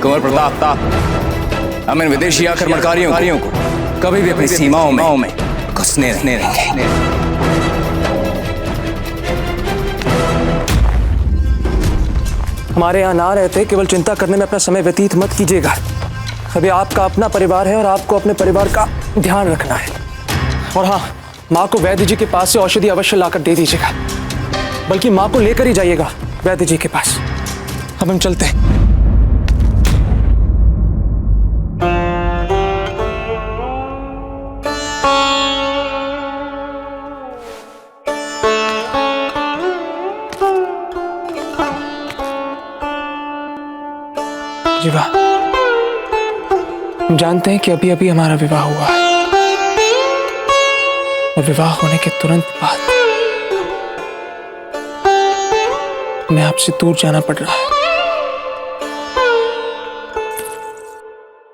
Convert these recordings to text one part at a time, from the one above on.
कुंवर प्रताप, हम इन विदेशी आक्रमणकारियों को कभी भी अपनी सीमाओं में घुसने नहीं देंगे। हमारे यहाँ ना रहते केवल चिंता करने में अपना समय व्यतीत मत कीजिएगा। अभी आपका अपना परिवार है और आपको अपने परिवार का ध्यान रखना है। और हाँ, माँ को वैद्य जी के पास से औषधि अवश्य लाकर दे दीजिएगा, बल्कि माँ को लेकर ही जाइएगा वैद्य जी के पास। अब हम चलते हैं। जीवा, हम जानते हैं कि अभी अभी हमारा विवाह हुआ है और विवाह होने के तुरंत बाद हमें आपसे दूर जाना पड़ रहा है।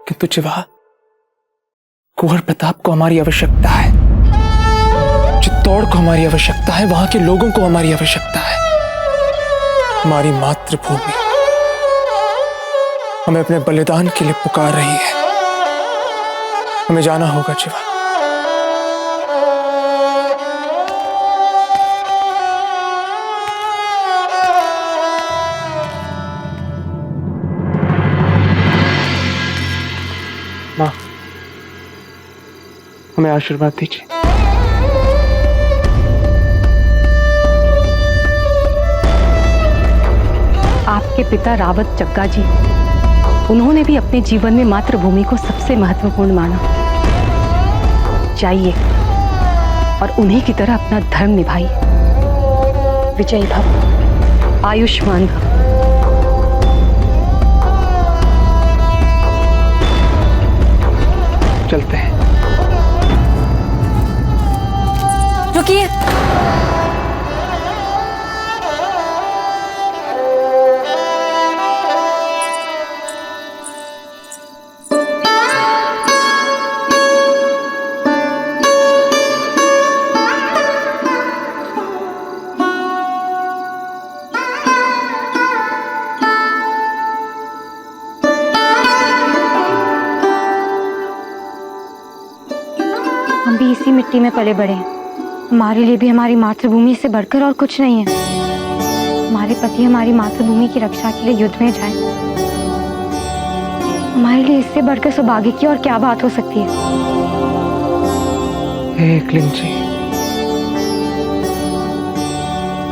किंतु जीवा, कुंवर प्रताप को हमारी आवश्यकता है, चित्तौड़ को हमारी आवश्यकता है, वहां के लोगों को हमारी आवश्यकता है। हमारी मातृभूमि हमें अपने बलिदान के लिए पुकार रही है। हमें जाना होगा जीवा। माँ, हमें आशीर्वाद दीजिए। आपके पिता रावत जग्गा जी, उन्होंने भी अपने जीवन में मातृभूमि को सबसे महत्वपूर्ण माना। जाइए और उन्हीं की तरह अपना धर्म निभाइए। विजयी भव, आयुष्मान भव। चलते हैं। रुकिए। हम भी इसी मिट्टी में पले बड़े हैं। हमारे लिए भी हमारी मातृभूमि से बढ़कर और कुछ नहीं है। हमारे पति हमारी मातृभूमि की रक्षा के लिए युद्ध में जाए, हमारे लिए इससे बढ़कर सौभाग्य की और क्या बात हो सकती है। हे एकलिंग जी,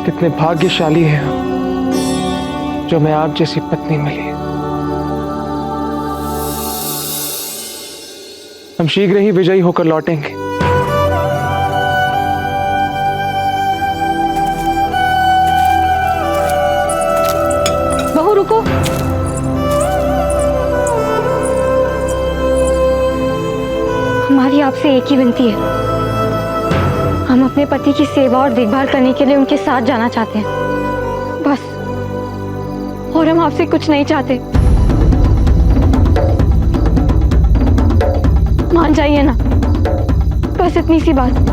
कितने भाग्यशाली हैं हम जो हमें आप जैसी पत्नी मिली। हम शीघ्र ही विजयी होकर लौटेंगे। बहू रुको। हमारी आपसे एक ही विनती है। हम अपने पति की सेवा और देखभाल करने के लिए उनके साथ जाना चाहते हैं, बस। और हम आपसे कुछ नहीं चाहते। मान जाइए ना, बस इतनी सी बात।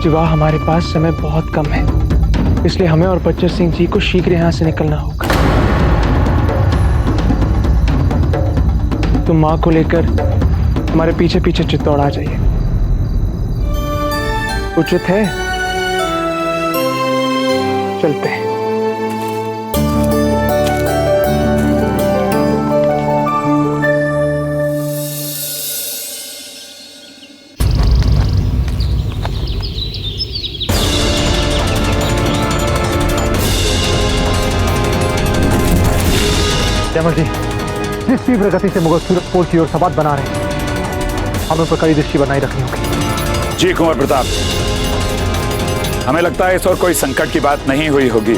जीवा, हमारे पास समय बहुत कम है, इसलिए हमें और बच्चर सिंह जी को शीघ्र यहाँ से निकलना होगा। तुम माँ को लेकर हमारे पीछे पीछे चित्तौड़ आ जाइए। उचित है? चलते हैं। जयमल जी, जिस तीव्र गति से मुगल सूरत पोल की ओर सवाद बना रहे हैं, हमें पर कड़ी दृष्टि बनाई रखनी होगी। जी कुंवर प्रताप, हमें लगता है इस और कोई संकट की बात नहीं हुई होगी।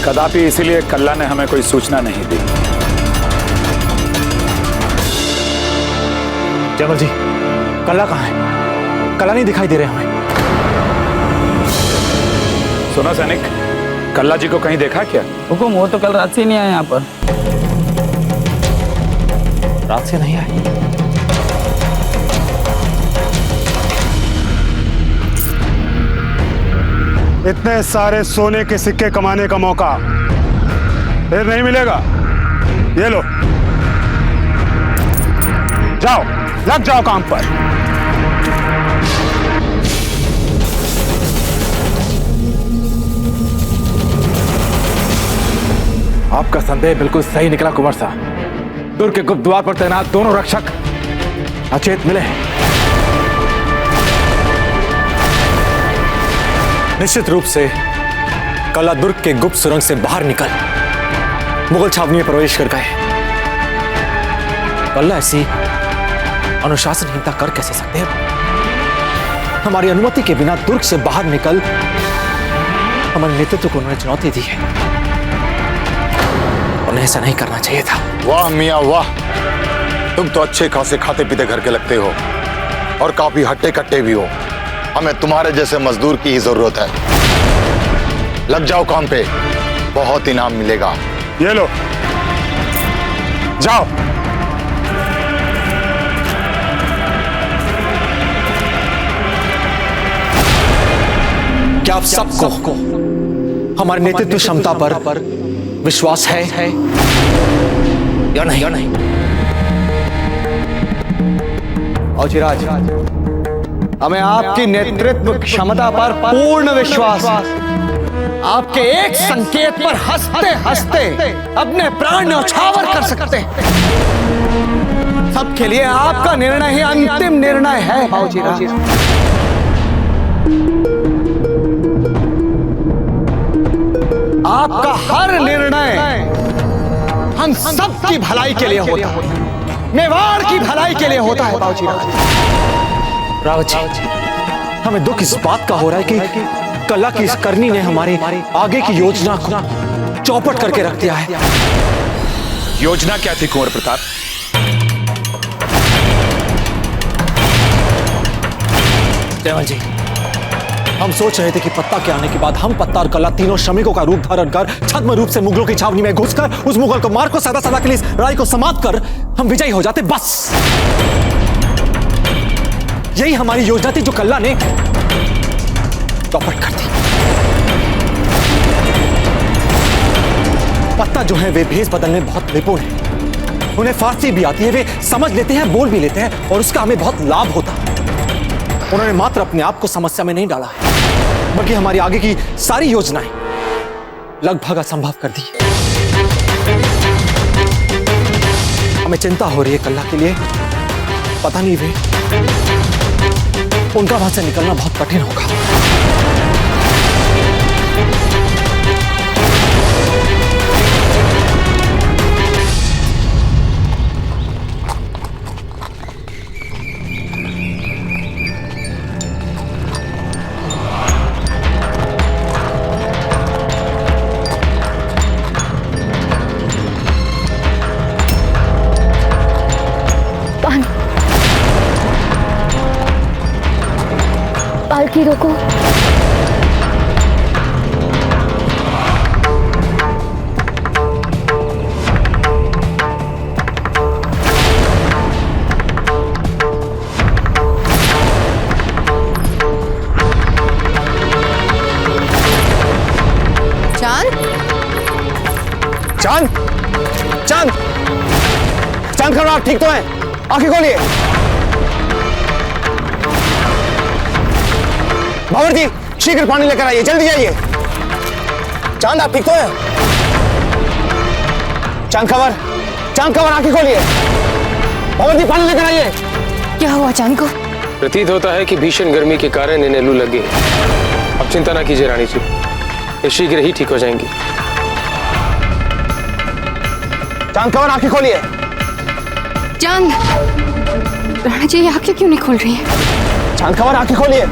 कदापि इसीलिए कल्ला ने हमें कोई सूचना नहीं दी। जयमल जी, कल्ला कहाँ है? कल्ला नहीं दिखाई दे रहे हमें। सुनो सैनिक, कल्ला जी को कहीं देखा क्या? हुकुम, वो तो कल रात से नहीं आया यहाँ पर। रात से नहीं आए? इतने सारे सोने के सिक्के कमाने का मौका फिर नहीं मिलेगा। ये लो, जाओ, लग जाओ काम पर। आपका संदेह बिल्कुल सही निकला कुंवर साहब। दुर्ग के गुप्त द्वार पर तैनात दोनों रक्षक अचेत मिले हैं। निश्चित रूप से कल्ला दुर्ग के गुप्त सुरंग से बाहर निकल मुगल छावनी में प्रवेश कर गए। कल्ला ऐसी अनुशासनहीनता कर कैसे सकते हैं? हमारी अनुमति के बिना दुर्ग से बाहर निकल हमारे नेतृत्व को उन्होंने चुनौती दी है। उन्हें ऐसा नहीं करना चाहिए था। वाह मियां वाह, तुम तो अच्छे खासे खाते पीते घर के लगते हो और काफी हट्टे कट्टे भी हो। हमें तुम्हारे जैसे मजदूर की ही जरूरत है। लग जाओ काम पे, बहुत इनाम मिलेगा। ये लो, जाओ। क्या आप सबको हमारे नेतृत्व क्षमता पर विश्वास है या नहीं? औचिराज, हमें आपकी नेतृत्व क्षमता पर पूर्ण विश्वास। आपके एक संकेत पर हंसते हंसते अपने प्राण न्यौछावर कर सकते हैं। सबके लिए आपका निर्णय ही अंतिम निर्णय है। औचिराज, आपका हर निर्णय हम सब की भलाई के लिए होता है, मेवाड़ की भलाई के लिए होता है। बाबूजी रावत जी, हमें दुख इस बात का हो रहा है कि कल्ला की इस करनी ने हमारे आगे की योजना को चौपट करके रख दिया है। योजना क्या थी कुंवर प्रताप? जयवंत जी, हम सोच रहे थे कि पत्ता के आने के बाद हम पत्ता और कल्ला तीनों श्रमिकों का रूप धारण कर छद्म रूप से मुगलों की छावनी में घुसकर उस मुगल को मार को सदा सदा के लिए इस लड़ाई को समाप्त कर हम विजयी हो जाते। बस यही हमारी योजना थी जो कल्ला ने चौपट कर दी। पत्ता जो है वे भेष बदलने में बहुत निपुण है। उन्हें फारसी भी आती है, वे समझ लेते हैं, बोल भी लेते हैं और उसका हमें बहुत लाभ होता है। उन्होंने मात्र अपने आप को समस्या में नहीं डाला है, बल्कि हमारी आगे की सारी योजनाएं लगभग असंभव कर दी। हमें चिंता हो रही है कल्ला के लिए। पता नहीं वे उनका वहां से निकलना बहुत कठिन होगा। पालकी रोको। चांद, चांद, चांद, चांद खबर, आप ठीक तो हैं? आंखें खोलिए। भावर जी, शीघ्र पानी लेकर आइए, जल्दी जाइए। चांद, आप ठीक तो हैं? चांद खबर, चांद खबर, आंखें खोलिए। भावर जी, पानी लेकर आइए। क्या हुआ चांद को? प्रतीत होता है कि भीषण गर्मी के कारण इन्हें लू लग गई। अब चिंता ना कीजिए रानी जी, ये शीघ्र ही ठीक हो जाएंगी। चांद खबर, आंखें खोलिए। चांद, राणा जी ये आंखें क्यों नहीं खोल रही है? चांद खबर, आंखें खोलिए।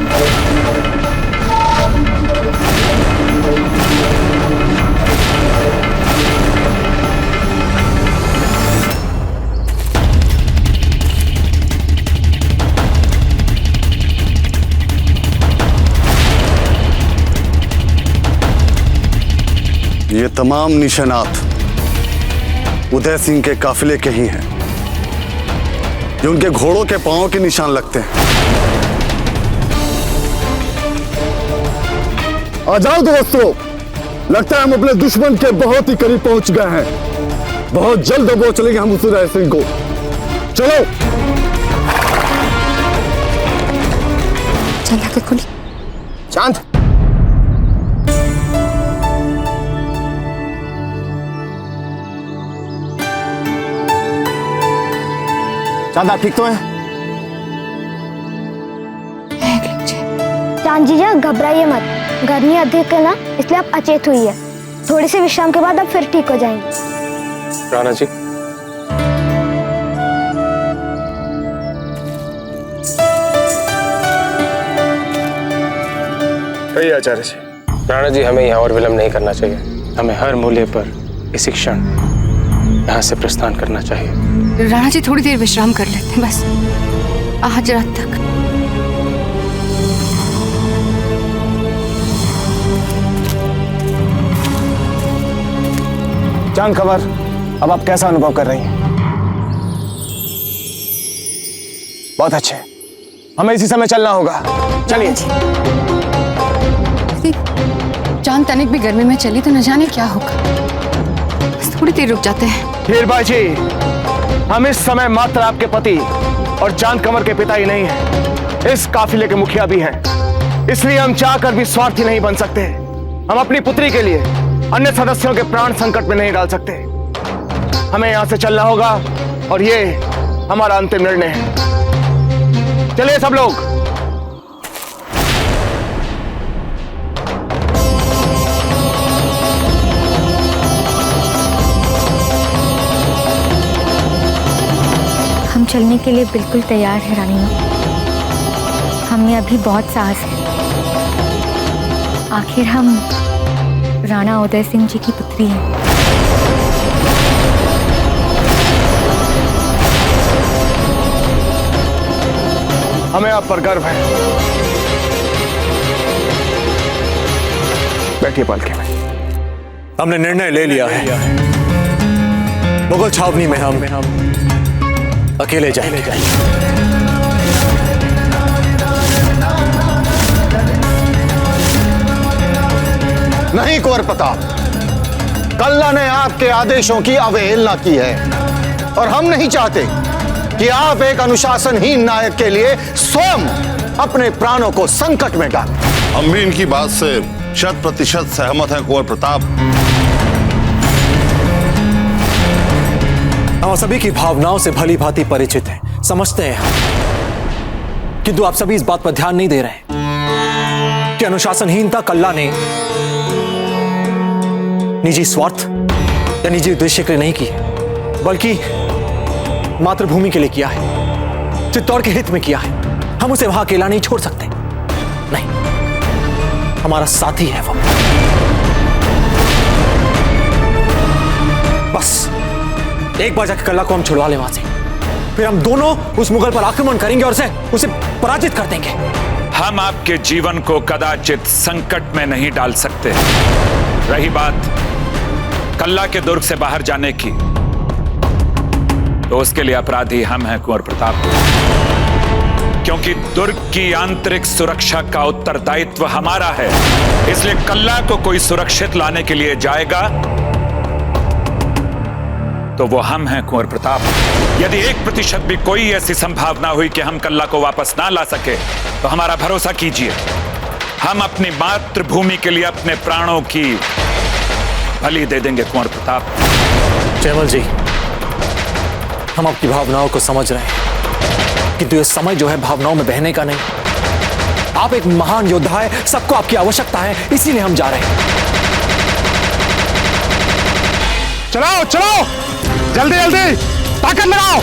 ये तमाम निशानात उदय सिंह के काफिले के ही हैं। ये उनके घोड़ों के पांवों के निशान लगते हैं। आ जाओ दोस्तों, लगता है हम अपने दुश्मन के बहुत ही करीब पहुंच गए हैं। बहुत जल्द दबोच लेंगे हम उस राय सिंह को। चलो चला के खुली। चांद, चांद आप ठीक तो हैं? चांद जीजा घबराइए मत, गर्मी अधिक है ना, इसलिए आप अचेत हुई है। थोड़ी सी विश्राम के बाद आप फिर ठीक हो जाएंगे। राणा जी, कहिए आचार्य जी। राणा जी, हमें यहाँ और विलंब नहीं करना चाहिए। हमें हर मूल्य पर इसी क्षण यहाँ से प्रस्थान करना चाहिए। राणा जी थोड़ी देर विश्राम कर लेते हैं बस, आज रात तक। चांद खबर, अब आप कैसा अनुभव कर रही हैं? बहुत अच्छे, हमें इसी समय चलना होगा। चलिए। चांद तनिक भी गर्मी में चली तो न जाने क्या होगा। बस थोड़ी देर रुक जाते हैं। हीरबाई जी, हम इस समय मात्र आपके पति और चांद कंवर के पिता ही नहीं हैं, इस काफिले के मुखिया भी हैं। इसलिए हम चाहकर भी स्वार्थी नहीं बन सकते। हम अपनी पुत्री के लिए अन्य सदस्यों के प्राण संकट में नहीं डाल सकते। हमें यहां से चलना होगा और ये हमारा अंतिम निर्णय है। चलिए सब लोग। हम चलने के लिए बिल्कुल तैयार है रानी माँ। हमें अभी बहुत साहस है। आखिर हम राणा उदय सिंह जी की पुत्री हैं। हमें आप पर गर्व है। बैठिए पालकी में। हमने निर्णय ले लिया है, मुगल छावनी में हम अकेले जाएंगे। नहीं कुंवर प्रताप, कल्ला ने आपके आदेशों की अवहेलना की है और हम नहीं चाहते कि आप एक अनुशासनहीन नायक के लिए स्वयं अपने प्राणों को संकट में डालें। हम भी इनकी बात से 100% सहमत हैं कुंवर प्रताप। हम सभी की भावनाओं से भली भांति परिचित हैं, समझते हैं, किंतु आप सभी इस बात पर ध्यान नहीं दे रहे हैं कि अनुशासनहीनता कल्ला ने निजी स्वार्थ या निजी उद्देश्य के लिए नहीं की, बल्कि मातृभूमि के लिए किया है, चित्तौड़ के हित में किया है। हम उसे वहां अकेला नहीं छोड़ सकते। नहीं, हमारा साथी है वो। बस एक बार जाकर कल्ला को हम छुड़वा लें वहां से, फिर हम दोनों उस मुगल पर आक्रमण करेंगे और उसे पराजित कर देंगे। हम आपके जीवन को कदाचित संकट में नहीं डाल सकते। रही बात कल्ला के दुर्ग से बाहर जाने की, तो उसके लिए अपराधी हम हैं कुंवर प्रताप, क्योंकि दुर्ग की आंतरिक सुरक्षा का उत्तरदायित्व हमारा है। इसलिए कल्ला को कोई सुरक्षित लाने के लिए जाएगा तो वो हम हैं कुंवर प्रताप। यदि 1% भी कोई ऐसी संभावना हुई कि हम कल्ला को वापस ना ला सके, तो हमारा भरोसा कीजिए, हम अपनी मातृभूमि के लिए अपने प्राणों की बलि दे देंगे कुंवर प्रताप। जयमल जी, हम आपकी भावनाओं को समझ रहे हैं, किंतु ये समय जो है भावनाओं में बहने का नहीं। आप एक महान योद्धा है, सबको आपकी आवश्यकता है, इसीलिए हम जा रहे हैं। चलाओ चलाओ, जल्दी जल्दी ताकत लगाओ।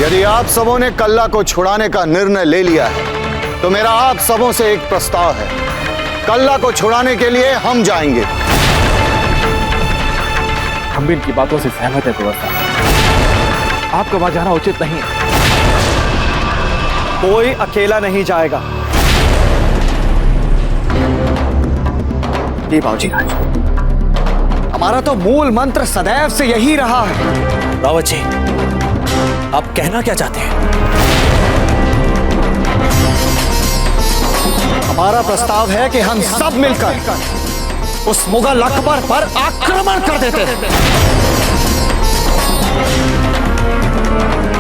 यदि आप सबों ने कल्ला को छुड़ाने का निर्णय ले लिया है, तो मेरा आप सबों से एक प्रस्ताव है। कल्ला को छुड़ाने के लिए हम जाएंगे। हम भी इनकी बातों से सहमत हैं कुंवर साहब। आपका वहां जाना उचित नहीं है। कोई अकेला नहीं जाएगा। जी बाबूजी, हमारा तो मूल मंत्र सदैव से यही रहा है। रावत जी, आप कहना क्या चाहते हैं? हमारा प्रस्ताव है कि हम सब मिलकर उस मुगल अकबर पर आक्रमण कर देते हैं।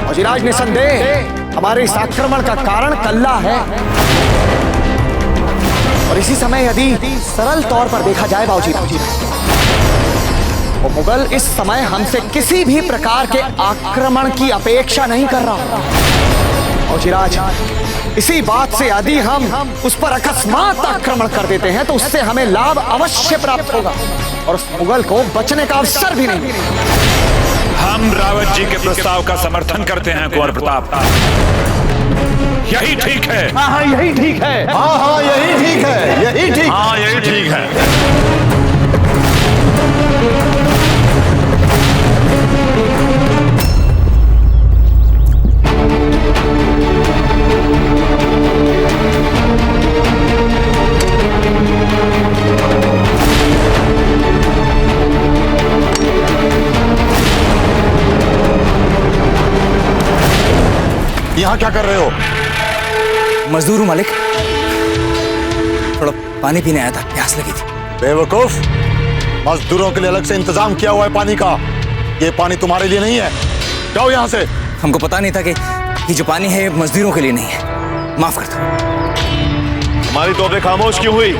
वजीराज निसंदेह हमारे इस आक्रमण का कारण कल्ला है, और इसी समय यदि सरल तौर पर देखा जाए बाबूजी, वो मुगल इस समय हमसे किसी भी प्रकार के आक्रमण की अपेक्षा नहीं कर रहा। वजीराज, इसी बात से यदि हम उस पर अकस्मात आक्रमण कर देते हैं तो उससे हमें लाभ अवश्य प्राप्त होगा और उस मुगल को बचने का अवसर भी नहीं मिलेगा। हम रावत जी के प्रस्ताव का समर्थन करते हैं कुंवर प्रताप। यही ठीक है। हाँ, यही ठीक है। हाँ, यही ठीक है। यही ठीक। हाँ, यही ठीक है। यहाँ क्या कर रहे हो? मजदूर हूँ मालिक, थोड़ा पानी पीने आया था, प्यास लगी थी। बेवकूफ, मजदूरों के लिए अलग से इंतजाम किया हुआ है पानी का। ये पानी तुम्हारे लिए नहीं है, जाओ यहाँ से। हमको पता नहीं था कि ये जो पानी है मजदूरों के लिए नहीं है, माफ कर दो। हमारी तोबे खामोश क्यों हुई?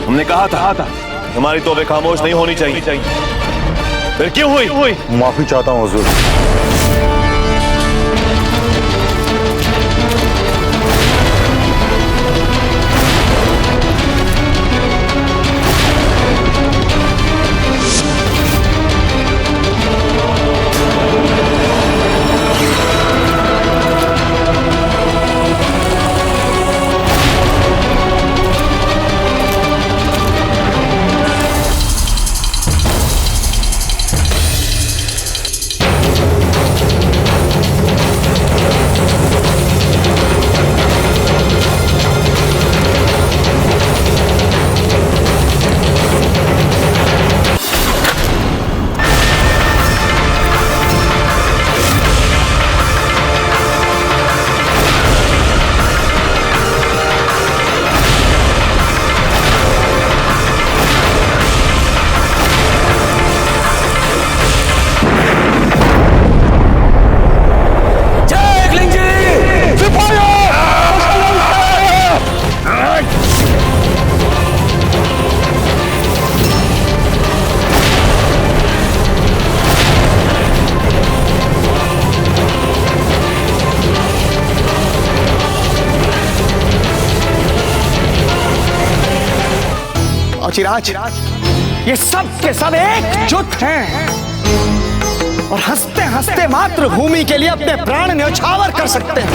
हमने कहा था हमारी तोबे खामोश नहीं होनी चाहिए। फिर क्यों हुई? माफी चाहता हूँ हुजूर। चिराज, ये सब के सब एकजुट हैं और हंसते हंसते मातृभूमि के लिए अपने प्राण न्यौछावर कर सकते हैं।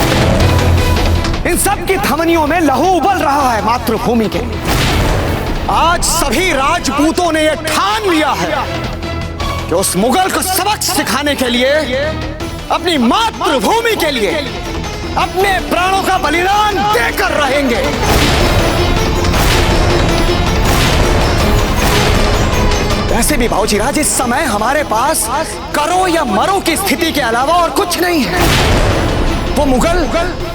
इन सब की धमनियों में लहू उबल रहा है मातृभूमि के लिए। आज सभी राजपूतों ने यह ठान लिया है कि उस मुगल को सबक सिखाने के लिए, अपनी मातृभूमि के लिए अपने प्राणों का बलिदान देकर रहेंगे। वैसे भी भाऊजीराज, इस समय हमारे पास करो या मरो की स्थिति के अलावा और कुछ नहीं है। वो मुगल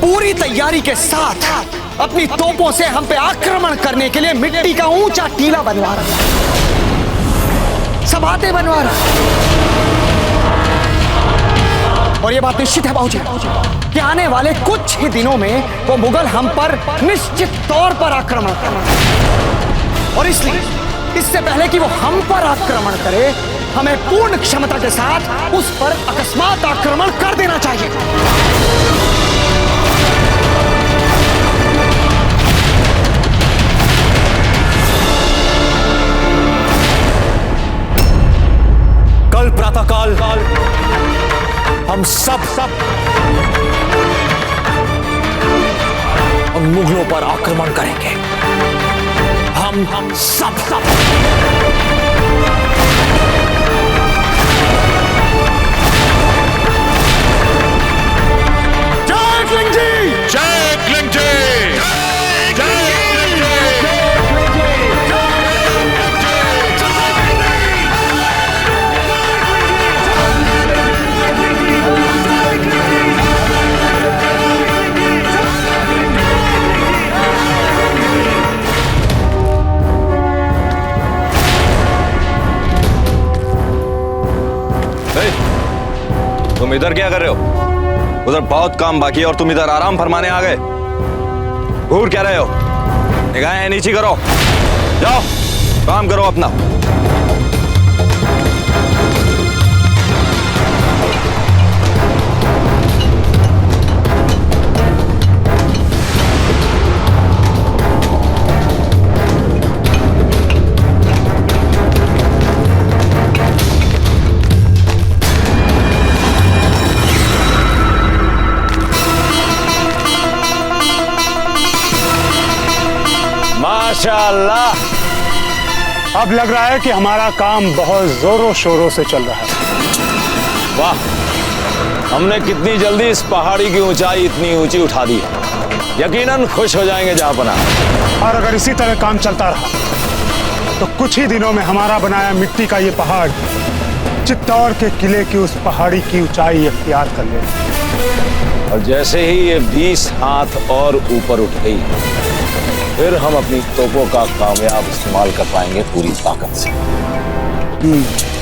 पूरी तैयारी के साथ अपनी तोपों से हम पे आक्रमण करने के लिए मिट्टी का ऊंचा टीला बनवा रहा है, सबाते बनवा रहा है। और ये बात निश्चित है बाबूजी कि आने वाले कुछ ही दिनों में वो मुगल हम पर निश्चित तौर पर आक्रमण करेंगे। और इसलिए इससे पहले कि वो हम पर आक्रमण करे, हमें पूर्ण क्षमता के साथ उस पर अकस्मात आक्रमण कर देना चाहिए। कल प्रातःकाल हम सब उन मुगलों पर आक्रमण करेंगे। हम सब तुम इधर क्या कर रहे हो? उधर बहुत काम बाकी है और तुम इधर आराम फरमाने आ गए। घूर क्या रहे हो? निगाहें नीची करो, जाओ काम करो अपना। माशाअल्लाह, अब लग रहा है कि हमारा काम बहुत जोरों शोरों से चल रहा है। वाह, हमने कितनी जल्दी इस पहाड़ी की ऊंचाई इतनी ऊंची उठा दी है। यकीनन खुश हो जाएंगे जहांपना। और अगर इसी तरह काम चलता रहा तो कुछ ही दिनों में हमारा बनाया मिट्टी का ये पहाड़ चित्तौड़ के किले की उस पहाड़ी की ऊंचाई इख्तियार कर लेगा। और जैसे ही ये 20 हाथ और ऊपर उठ गई, फिर हम अपनी तोपों का कामयाब इस्तेमाल कर पाएंगे पूरी ताकत से।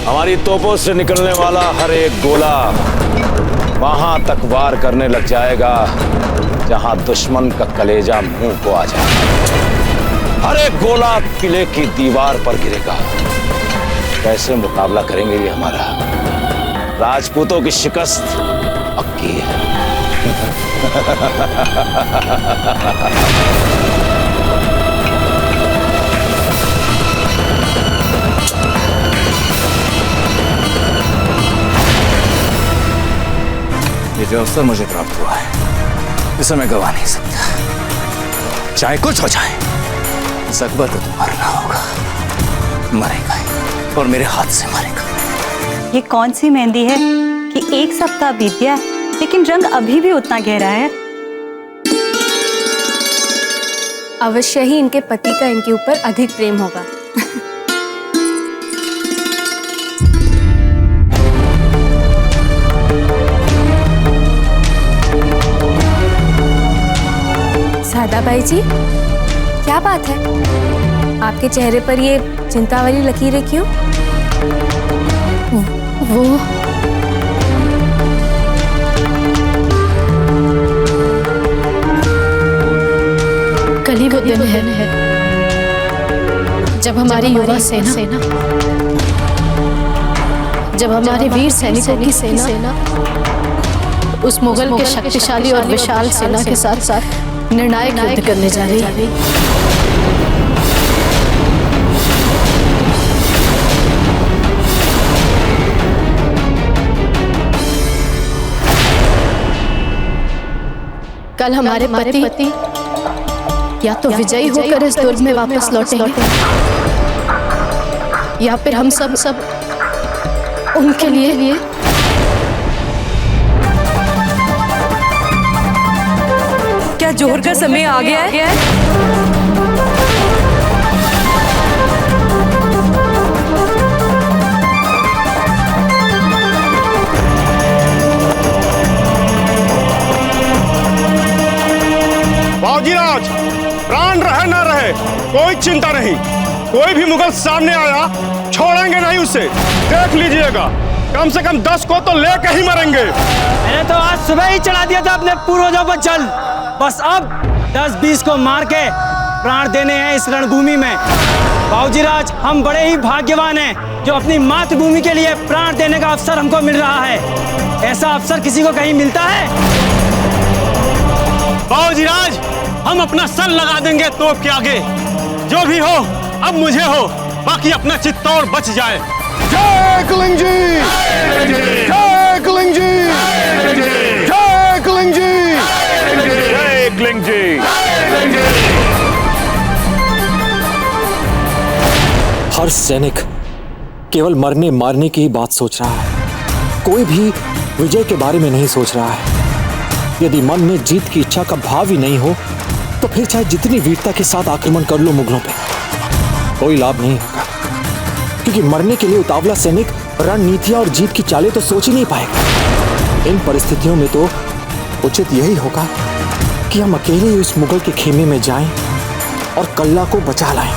हमारी तोपों से निकलने वाला हर एक गोला वहां तक वार करने लग जाएगा जहां दुश्मन का कलेजा मुंह को आ जाए। हर एक गोला किले की दीवार पर गिरेगा। कैसे मुकाबला करेंगे ये हमारा? राजपूतों की शिकस्त पक्की है। ये जो अवसर मुझे प्राप्त हुआ है, इसे मैं गवा नहीं सकता। चाहे कुछ हो जाए, इस अकबर को तो मरना होगा, मरेगा ही, और मेरे हाथ से मरेगा। ये कौन सी मेहंदी है कि एक सप्ताह बीत गया लेकिन रंग अभी भी उतना गहरा है? अवश्य ही इनके पति का इनके ऊपर अधिक प्रेम होगा। सादाबाई जी, क्या बात है? आपके चेहरे पर ये चिंता वाली लकीरें क्यों? वो कल ही वो दिन है जब हमारी युवा सेना, जब हमारे वीर सैनिकों की सेना उस मुगल के शक्तिशाली और विशाल सेना के साथ साथ निर्णायक युद्ध करने जा रही है। कल हमारे पति या तो विजयी होकर इस दुर्ग में वापस लौटेंगे या फिर हम सब उनके लिए क्या जोहर का समय आ गया है? बाजीराज, प्राण रहे ना रहे कोई चिंता नहीं। कोई भी मुगल सामने आया, छोड़ेंगे नहीं उसे। देख लीजिएगा, कम से कम 10 को तो लेके ही मरेंगे। मैंने तो आज सुबह ही चढ़ा दिया था अपने पूर्वजों पर जल। बस अब 10-20 को मार के प्राण देने हैं इस रणभूमि में। बाबूजीराज, हम बड़े ही भाग्यवान हैं जो अपनी मातृभूमि के लिए प्राण देने का अवसर हमको मिल रहा है। ऐसा अवसर किसी को कहीं मिलता है? बाबूजीराज, हम अपना सर लगा देंगे तोप के आगे। जो भी हो, अब मुझे हो, बाकी अपना चित्तौड़ बच जाए। जय कलिंग जी! जय कलिंग जी! जय कलिंग जी! जय कलिंग जी! हर सैनिक केवल मरने मारने की ही बात सोच रहा है। कोई भी विजय के बारे में नहीं सोच रहा है। यदि मन में जीत की इच्छा का भाव ही नहीं हो तो फिर चाहे जितनी वीरता के साथ आक्रमण कर लो मुगलों पे, कोई लाभ नहीं होगा। क्योंकि मरने के लिए उतावला सैनिक रणनीतियां और जीत की चालें तो सोच ही नहीं पाएगा। इन परिस्थितियों में तो उचित यही होगा कि हम अकेले ही उस मुगल के खेमे में जाएं और कल्ला को बचा लाएं।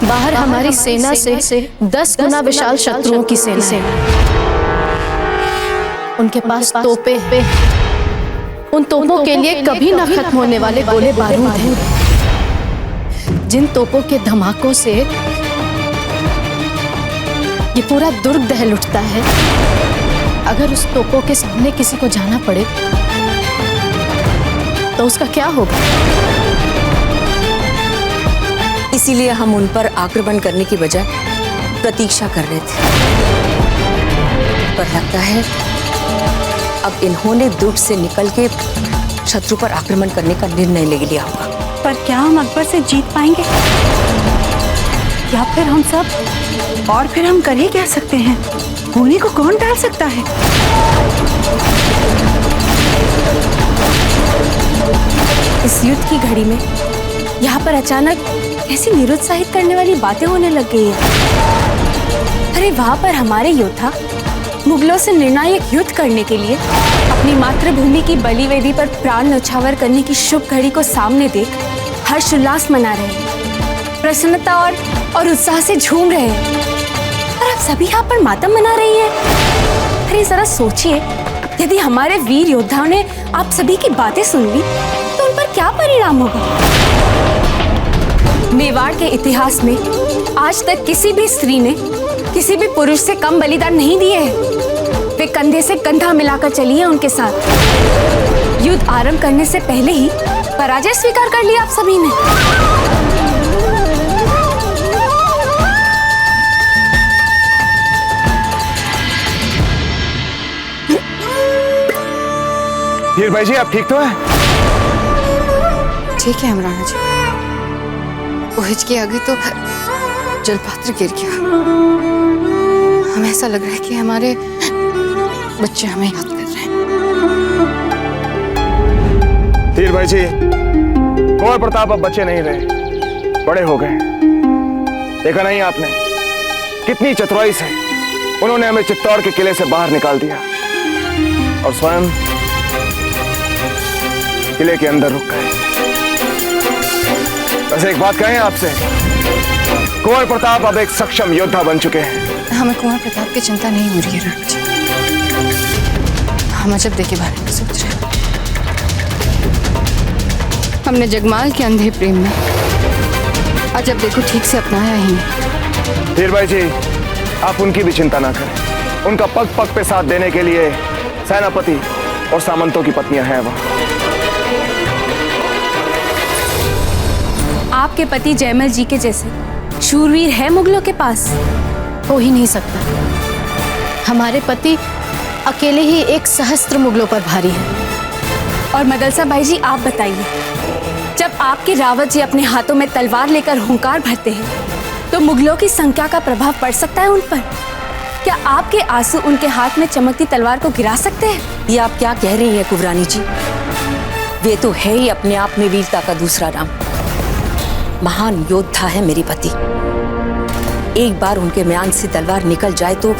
बाहर हमारी सेना से 10 गुना विशाल शत्रुओं की सेना। उनके पास तोपे, उन तोपों के लिए कभी न खत्म होने वाले गोले बारूद हैं। जिन तोपों के धमाकों से ये पूरा दुर्ग दहल उठता है। अगर उस तोपों के सामने किसी को जाना पड़े तो उसका क्या होगा? इसीलिए हम उन पर आक्रमण करने की बजाय प्रतीक्षा कर रहे थे, पर लगता है अब इन्होंने दुर्ग से निकल के शत्रु पर आक्रमण करने का निर्णय ले लिया होगा। पर क्या हम अकबर से जीत पाएंगे? या फिर हम सब, और फिर हम कर ही क्या सकते हैं? होने को कौन टाल सकता है? इस युद्ध की घड़ी में यहाँ पर अचानक ऐसी निरुत्साहित करने वाली बातें होने लग गई है। अरे वहाँ पर हमारे योद्धा मुगलों से निर्णायक युद्ध करने के लिए अपनी मातृभूमि की बलिवेदी पर प्राण न्यौछावर करने की शुभ घड़ी को सामने देख हर्षोल्लास मना रहे हैं, प्रसन्नता और उत्साह से झूम रहे हैं, और आप सभी यहाँ पर मातम मना रही है। अरे जरा सोचिए, यदि हमारे वीर योद्धाओं ने आप सभी की बातें सुन ली तो उन पर क्या परिणाम होगा? मेवाड़ के इतिहास में आज तक किसी भी स्त्री ने किसी भी पुरुष से कम बलिदान नहीं दिए हैं। वे कंधे से कंधा मिलाकर चली है उनके साथ। युद्ध आरंभ करने से पहले ही पराजय स्वीकार कर लिया आप सभी ने। हीर भाई जी, आप ठीक तो हैं? ठीक है इमरान जी। ओहिज के आगे तो जलपात्र गिर गया। हमें ऐसा लग रहा है कि हमारे बच्चे हमें याद कर रहे हैं। हीर भाई जी, कुंवर प्रताप अब बच्चे नहीं रहे, बड़े हो गए। देखा नहीं आपने कितनी चतुराई से उन्होंने हमें चित्तौड़ के किले से बाहर निकाल दिया और स्वयं किले के अंदर रुक गए। वैसे एक बात कहें आपसे, कुंवर प्रताप अब एक सक्षम योद्धा बन चुके हैं। हमें कुंवर प्रताप की चिंता नहीं हो रही है राणा जी। हम अजब के बारे में सोच रहे हैं। हमने जगमाल के अंधे प्रेम में अजब देखो ठीक से अपनाया ही नहीं। हीर भाई जी, आप उनकी भी चिंता ना करें। उनका पग पग पे साथ देने के लिए सेनापति और सामंतों की पत्नियां हैं वहां। आपके पति जयमल जी के जैसे शूरवीर है मुगलों के पास? हो ही नहीं सकता। हमारे पति अकेले ही 1 सहस्त्र मुगलों पर भारी है। और मदलसा भाई जी, आप बताइए, जब आपके रावत जी अपने हाथों में तलवार लेकर हुंकार भरते हैं तो मुगलों की संख्या का प्रभाव पड़ सकता है उन पर? क्या आपके आंसू उनके हाथ में चमकती तलवार को गिरा सकते हैं? ये आप क्या कह रही हैं कुंवरानी जी? वे तो है ही अपने आप में वीरता का दूसरा नाम। महान योद्धा है मेरे पति। एक बार उनके म्यान से तलवार निकल जाए तो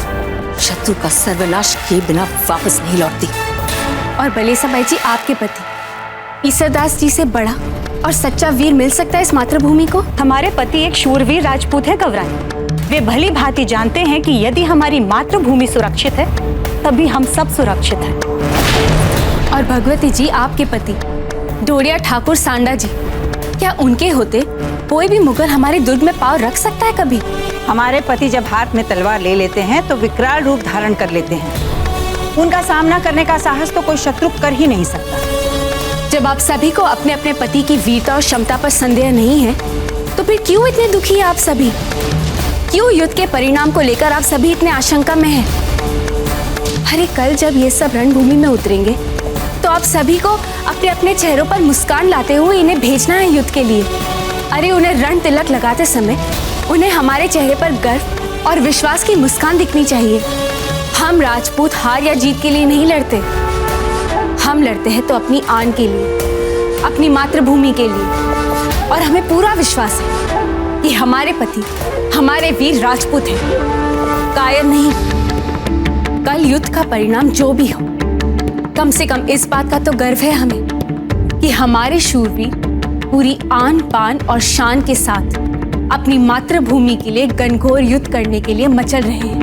शत्रु का सर्वनाश किए बिना वापस नहीं लौटती। और बलेसा बाई जी, आपके पति ईसरदास जी से बड़ा और सच्चा वीर मिल सकता है इस मातृभूमि को? हमारे पति एक शूरवीर राजपूत है गौरानी। वे भली भांति जानते हैं कि यदि हमारी मातृभूमि सुरक्षित है तभी हम सब सुरक्षित हैं। और भगवती जी, आपके पति डोरिया ठाकुर सांडा जी, क्या उनके होते कोई भी मुगल हमारे दुर्ग में पांव रख सकता है कभी? हमारे पति जब हाथ में तलवार ले लेते हैं तो विकराल रूप धारण कर लेते हैं। उनका सामना करने का साहस तो कोई शत्रु कर ही नहीं सकता। जब आप सभी को अपने अपने पति की वीरता और क्षमता पर संदेह नहीं है तो फिर क्यों इतने दुखी हैं आप सभी? क्यों युद्ध के परिणाम को लेकर आप सभी इतने आशंका में हैं? अरे कल जब ये सब रणभूमि में उतरेंगे तो आप सभी को अपने अपने चेहरों पर मुस्कान लाते हुए इन्हें भेजना है युद्ध के लिए। अरे उन्हें रण तिलक लगाते समय उन्हें हमारे चेहरे पर गर्व और विश्वास की मुस्कान दिखनी चाहिए। हम राजपूत हार या जीत के लिए नहीं लड़ते, हम लड़ते हैं तो अपनी आन के लिए, अपनी मातृभूमि के लिए। और हमें पूरा विश्वास है कि हमारे पति हमारे वीर राजपूत हैं, कायर नहीं। कल युद्ध का परिणाम जो भी हो, कम से कम इस बात का तो गर्व है हमें कि हमारे शूरवीर पूरी आन बान और शान के साथ अपनी मातृभूमि के लिए घनघोर युद्ध करने के लिए मचल रहे हैं।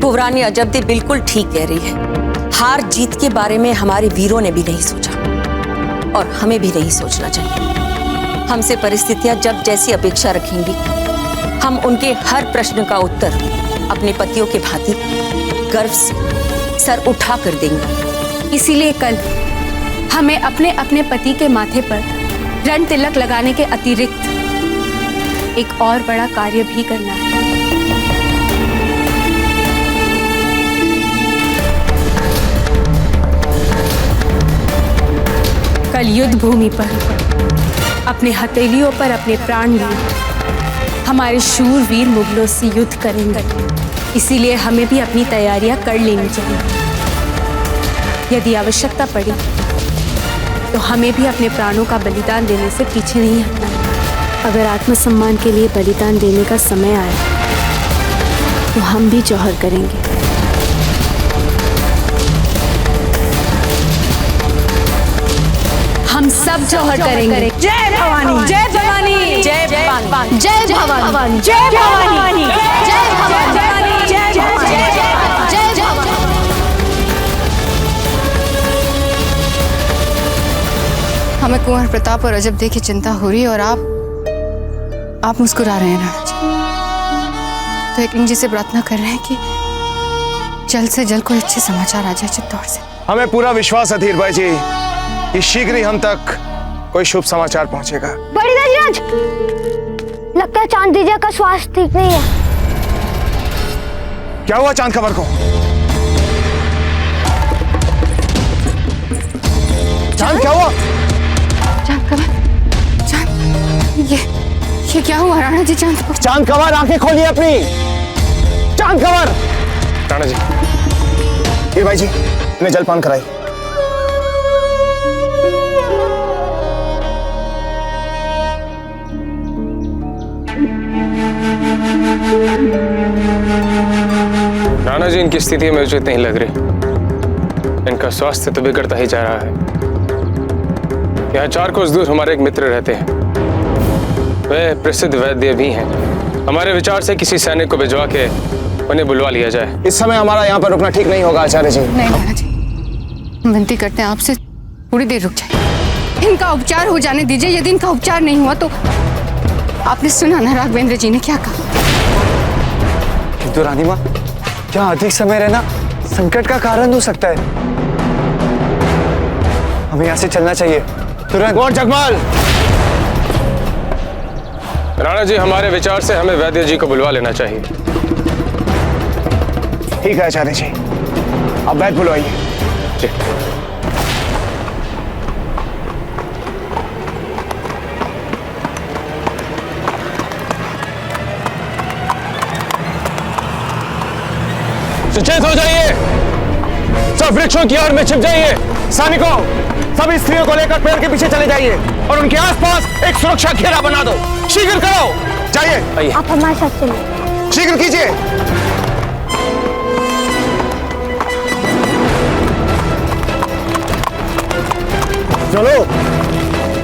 कुंवरानी अजबदे बिल्कुल ठीक कह रही है। हार जीत के बारे में हमारे वीरों ने भी नहीं सोचा और हमें भी नहीं सोचना चाहिए। हमसे परिस्थितियां जब जैसी अपेक्षा रखेंगी, हम उनके हर प्रश्न का उत्तर अपने पतियों के भांति गर्व से सर उठा कर देंगे। इसीलिए कल हमें अपने अपने पति के माथे पर रण तिलक लगाने के अतिरिक्त एक और बड़ा कार्य भी करना है। कल युद्ध भूमि पर अपने हथेलियों पर अपने प्राण लिए हमारे शूरवीर मुगलों से युद्ध करेंगे। इसीलिए हमें भी अपनी तैयारियां कर लेनी चाहिए। यदि आवश्यकता पड़ी तो हमें भी अपने प्राणों का बलिदान देने से पीछे नहीं हटना है। अगर आत्मसम्मान के लिए बलिदान देने का समय आए तो हम भी जौहर करेंगे। हम सब जौहर करेंगे। जय भवानी, जय भवानी, जय भवानी, जय भवानी, जय भवानी, जय भवानी, जय भवानी, जय भवानी। हमें कुंवर प्रताप और अजब देख के चिंता हो रही है और आप मुस्कुरा रहे हैं राणा जी। तो एक जी से प्रार्थना कर रहे हैं कि जल्द से जल्द कोई अच्छे समाचार आ जाए चित्तौड़ से। हमें पूरा विश्वास है धीर भाई जी कि शीघ्र ही हम तक कोई शुभ समाचार पहुंचेगा। बड़ी राज, लगता है चांद दीजिया का स्वास्थ्य ठीक नहीं है। क्या हुआ चांद खबर को? चांद क्या हुआ? चांद खबर, चांद ये क्या हुआ राणा जी? चांद खबर, आंखें खोलिए अपनी। चांद खबर। राणा जी, धीर भाई जी, इन्हें जलपान कराई। राणा जी, इनकी स्थिति में उचित नहीं लग रही। इनका स्वास्थ्य तो बिगड़ता ही जा रहा है। यहाँ 4 कोस दूर हमारे एक मित्र रहते हैं। वे प्रसिद्ध वैद्य भी हैं। हमारे विचार से किसी सैनिक को भिजवा के उन्हें बुलवा लिया जाए। इस समय हमारा यहाँ पर रुकना ठीक नहीं होगा आचार्य जी। नहीं राणा जी, हम विनती करते हैं आपसे थोड़ी देर रुक जाइए। इनका उपचार हो जाने दीजिए। यदि इनका उपचार नहीं हुआ तो आपने सुना ना राघवेंद्र जी ने क्या कहा। किंतु रानी माँ, क्या अधिक समय रहना संकट का कारण हो सकता है? हमें यहाँ से चलना चाहिए तुरंत। गौर जगमाल। राणा जी, हमारे विचार से हमें वैद्य जी को बुलवा लेना चाहिए। ठीक है आचार्य जी, आप वैद्य बुलवाइए। जी। सचेत हो जाइए, सब वृक्षों की ओर में छिप जाइए। सैनिकों, सभी स्त्रियों को लेकर पेड़ के पीछे चले जाइए और उनके आसपास एक सुरक्षा घेरा बना दो। शीघ्र करो, जाइए। आप हमारे साथ चलिए। शीघ्र कीजिए। चलो,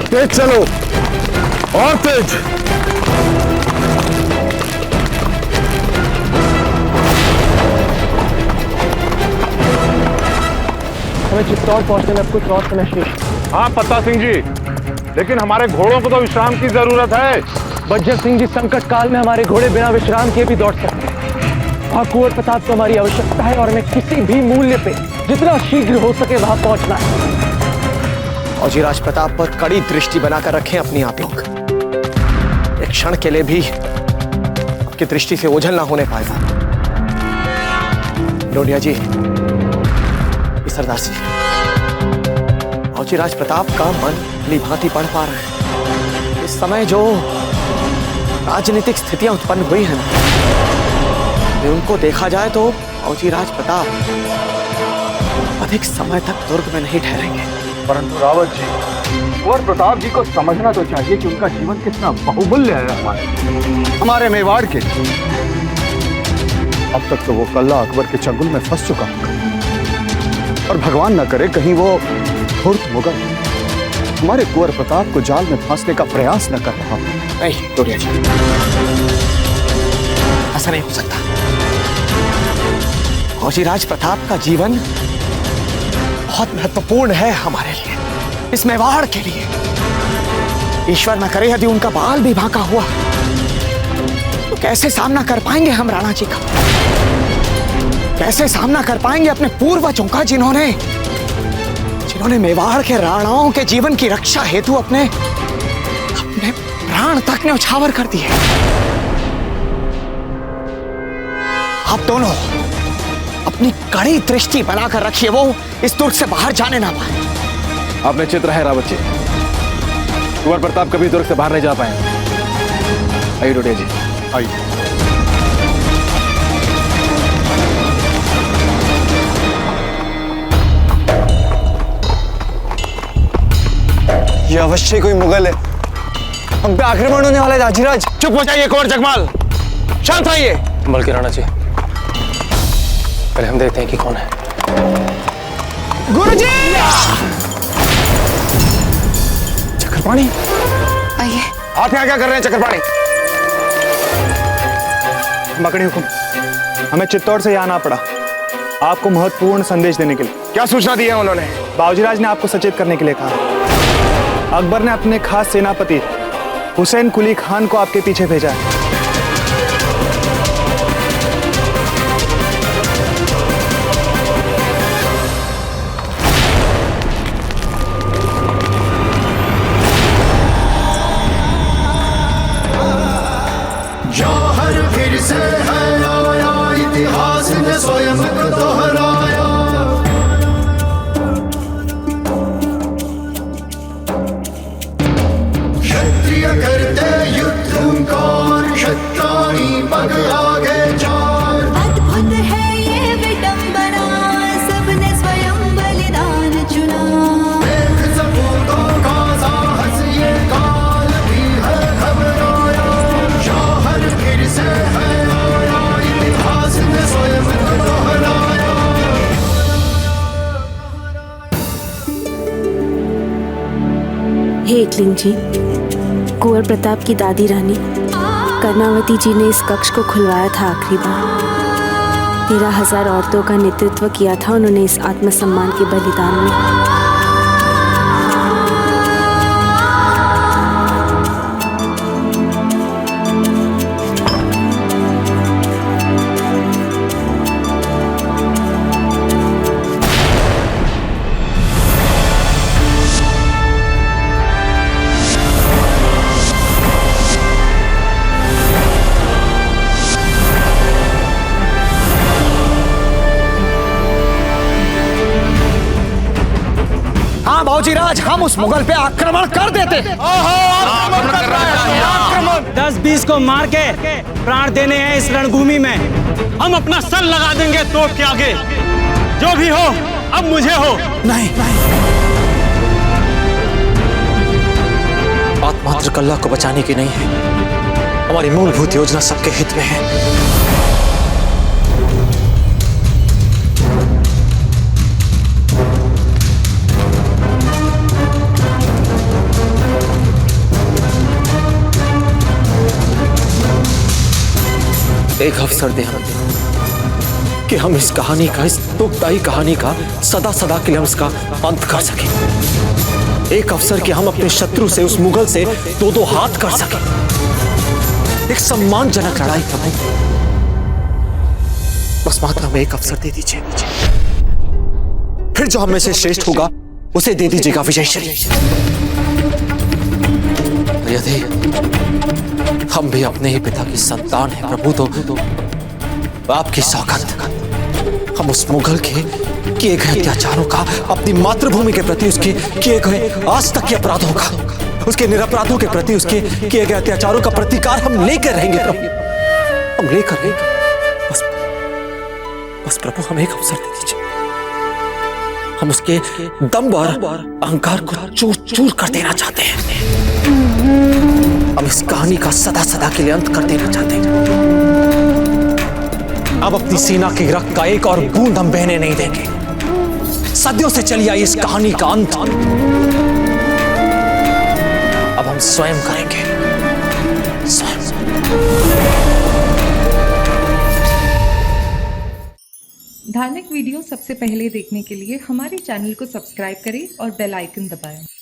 तेज चलो और तेज। हमें चित्तौड़ पहुंचने में कुछ और समय शेष। हाँ पत्ता सिंह जी, लेकिन हमारे घोड़ों को तो विश्राम की जरूरत है। बज्जर सिंह जी, संकट काल में हमारे घोड़े बिना विश्राम किए भी दौड़ सकते हैं। वहाँ कुंवर प्रताप को हमारी आवश्यकता है और हमें किसी भी मूल्य पे जितना शीघ्र हो सके वहां पहुंचना है। और जी राज प्रताप पर कड़ी दृष्टि बनाकर रखें अपनी आप लोग। एक क्षण के लिए भी आपकी दृष्टि से ओझल ना होने पाएगा। लोडिया जी, सरदार जी, औची राज प्रताप का मन भली भांति पढ़ पा रहे हैं। इस समय जो राजनीतिक स्थितियां उत्पन्न हुई हैं, उनको देखा जाए तो औची राज प्रताप अधिक समय तक दुर्ग में नहीं ठहरेंगे। परंतु रावत जी, कुंवर प्रताप जी को समझना तो चाहिए कि उनका जीवन कितना बहुमूल्य है हमारे मेवाड़ के। अब तक तो वो कल्ला अकबर के चंगुल में फंस चुका है और भगवान न करे कहीं वो धूर्त मुगल हमारे कुंवर प्रताप को जाल में फांसने का प्रयास न कर रहा हूं। नहीं डोरिया जी, ऐसा नहीं हो सकता। फौजीराज प्रताप का जीवन बहुत महत्वपूर्ण है हमारे लिए, इस मेवाड़ के लिए। ईश्वर न करे यदि उनका बाल भी बांका हुआ तो कैसे सामना कर पाएंगे हम राणा जी का? कैसे सामना कर पाएंगे अपने पूर्वजों का जिन्होंने मेवाड़ के राणाओं के जीवन की रक्षा हेतु अपने प्राण तक न्यौछावर कर दिए। आप दोनों अपनी कड़ी दृष्टि बनाकर रखिए, वो इस दुर्ग से बाहर जाने ना पाए। आपने चित्र है रावत जी, कुंवर प्रताप कभी दुर्ग से बाहर नहीं जा पाए। आइए डोडिया जी, आइए। ये अवश्य कोई मुगल है, हम पे आक्रमण होने वाला है। दाजीराज चुप हो जाइए कुंवर जगमाल, शांत आइए। बल्कि राणा जी, पहले हम देखते हैं कि कौन है। गुरुजी! चक्रपाणी, आइए। आप यहाँ क्या कर रहे हैं चक्रपाणी? मकड़ी हुकुम, हमें चित्तौड़ से यहाँ आना पड़ा आपको महत्वपूर्ण संदेश देने के लिए। क्या सूचना दी है उन्होंने? बाबूजीराज ने आपको सचेत करने के लिए कहा। अकबर ने अपने खास सेनापति हुसैन कुली खान को आपके पीछे भेजा है। जौहर फिर से है आया, इतिहास ने स्वयं को दोहराया। क्षत्रिय करते युद्ध हुंकार, क्षत्राणी पग आगे चार। अद्भुत है ये विडंबना, सबने स्वयं बलिदान चुना। देख सपूतों का साहस, ये काल भी है घबराया। जौहर फिर से है आया, इतिहास ने स्वयं को दोहराया। हे एकलिंग जी, कुंवर प्रताप की दादी रानी कर्णावती जी ने इस कक्ष को खुलवाया था आखिरी बार। 13,000 औरतों का नेतृत्व किया था उन्होंने इस आत्मसम्मान के बलिदान में। बाबूजीराज, हम उस मुगल पे आक्रमण कर देते। आक्रमण 10-20 को मार के प्राण देने हैं इस रणभूमि में। हम अपना सर लगा देंगे तोप के आगे, जो भी हो अब मुझे हो। नहीं, बात मात्र कल्ला को बचाने की नहीं है, हमारी मूलभूत योजना सबके हित में है। एक अवसर दे हमें कि हम इस कहानी का, इस दुखदायी कहानी का सदा सदा के लिए हम इसका अंत कर सकें। एक अवसर कि हम अपने शत्रु से, उस मुगल से दो हाथ कर सकें। एक सम्मानजनक लड़ाई करें। बस मात्र हमें एक अवसर दे दीजिए, फिर जो हम में से श्रेष्ठ होगा उसे दे दीजिएगा विजय श्री। यदि हम भी अपने ही पिता की संतान हैं प्रभु, तो आपकी सौगंध, हम उस मुगल के किए गए अत्याचारों का, अपनी मातृभूमि के प्रति उसके किए गए आज तक के अपराधों का, उसके निरपराधों के प्रति उसके किए गए अत्याचारों का प्रतिकार हम लेकर रहेंगे प्रभु, हम लेकर रहेंगे। बस प्रभु हमें एक अवसर दे दीजिए, हम उसके दंभ और अहंकार को चूर चूर कर देना चाहते हैं। हम इस कहानी का सदा सदा के लिए अंत कर देना चाहते हैं। अब अपनी सेना के रक्त का एक और बूंद हम बहने नहीं देंगे। सदियों से चली आई इस कहानी का अंत हम स्वयं करेंगे, स्वयं। धार्मिक वीडियो सबसे पहले देखने के लिए हमारे चैनल को सब्सक्राइब करें और बेल आइकन दबाएं।